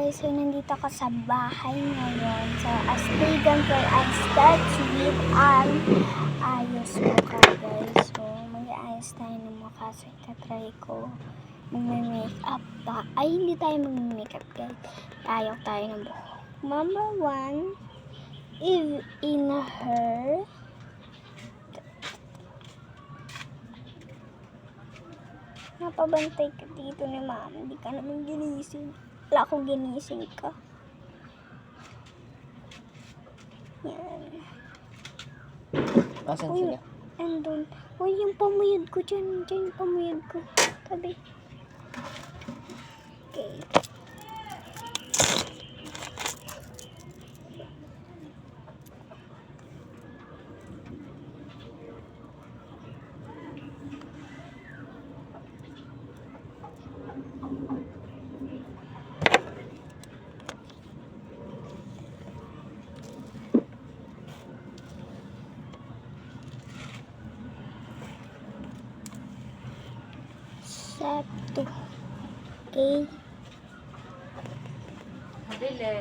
guys, so nandito ka sa bahay ngayon sa Astigan for I start with an ayos mukha guys. So mag-aayos tayo ng mukha, so itatry ko mag-makeup pa. Ay, hindi tayo mag-makeup guys, ayok tayo ng buhok. Number 1 is in her napabantay ka dito ni mama, hindi ka naman ginising. Wala akong ginising ka. Yan. Asan Uy, sila? andun. Uy, yung pamuyod ko dyan. Dyan yung pamuyod ko. Tabi. Okay. Sato. Okay. Mabili.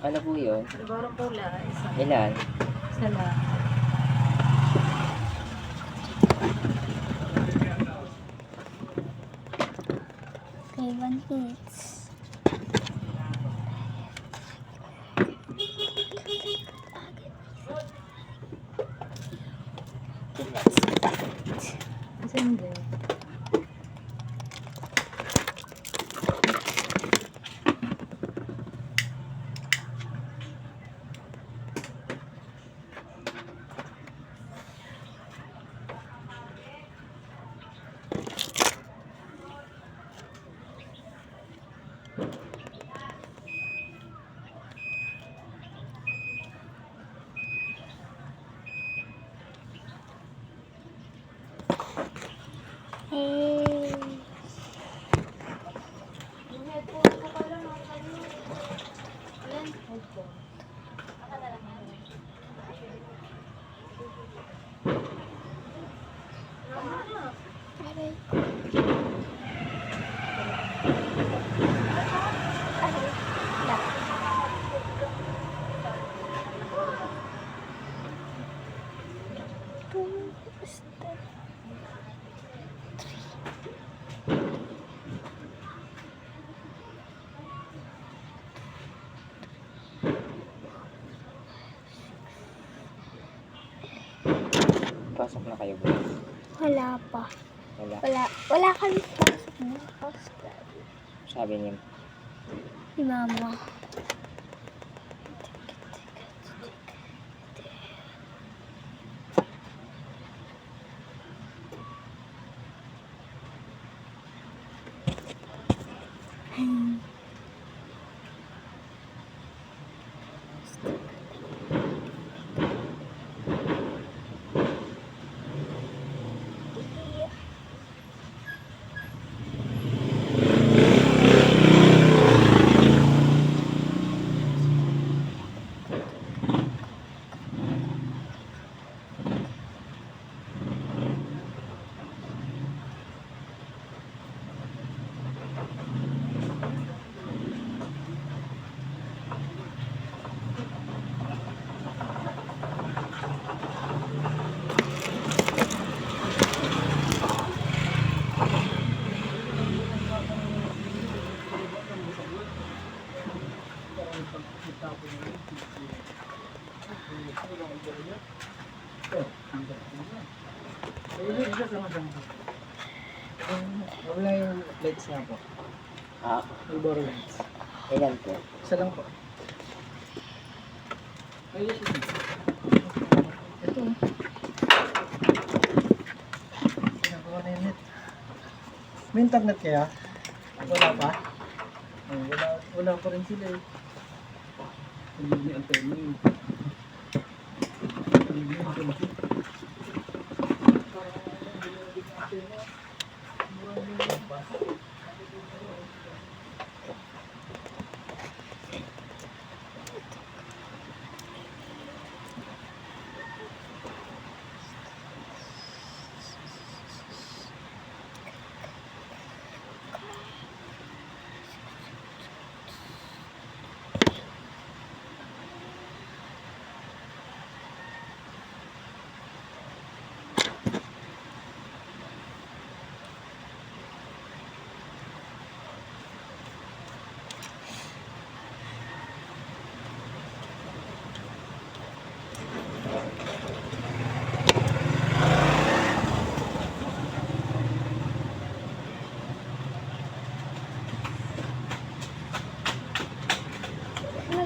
Ano po yun? Sigurong pula. Isa. Ilan? Isa lang. Okay, 1 minutes. Okay, let's start. Isa hindi. Hey. Aray. Aray. La. Two step. Pasok na kayo guys. Wala pa. Wala. Wala kami pasok bukas. Sabi niya. Ni mama. Wala yung lights nga po. Ah, May borrow lights. ilan po? Isa lang po. Ay, yes, yes. Ito. Pinagawa na yung net. May internet kaya? Wala pa? Ay, wala pa rin sila eh. Hindi ni antenna yun. Hindi ni antenna.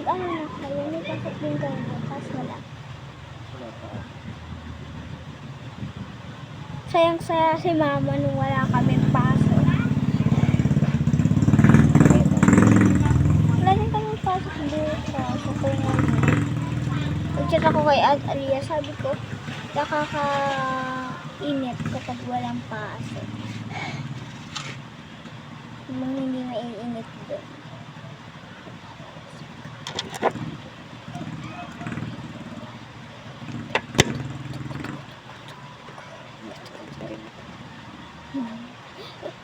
ano na kayo, may pasok din kayo bukas, wala. Wala pa. Sayang-saya si mama nung wala kami pasok. Wala din kami pasok bukas. So, kung nag-chat ako kay Alia, sabi ko, nakaka-init kapag walang pasok. Nung hindi maiinit doon.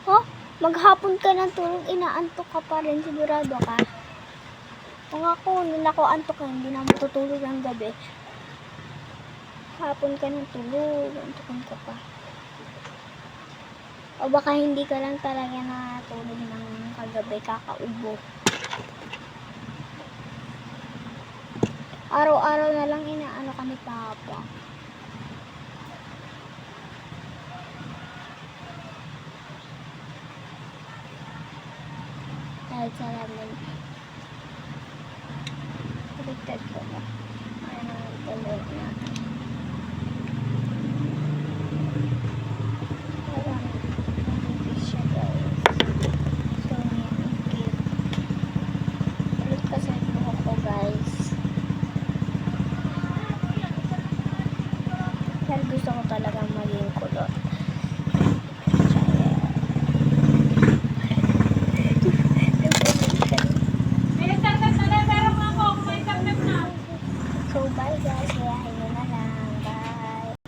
Oh, maghapon ka ng tulog, inaantok ka pa rin, sigurado ka. Kung ako, nung ako antok ka, hindi na matutulog ng gabi. Hapon ka ng tulog, antokan ka pa. O baka hindi ka lang talaga natulog ng kagabi, kakaubo. Araw-araw na lang inaano ka ni Papa. Dahil sa lamin. Baliktad ko ba? Ano ang tuloy natin? Parang nabibis siya guys. So, yan. Okay. Ulit pa sa buhok ko guys. Pero gusto ko talagang maging kulot.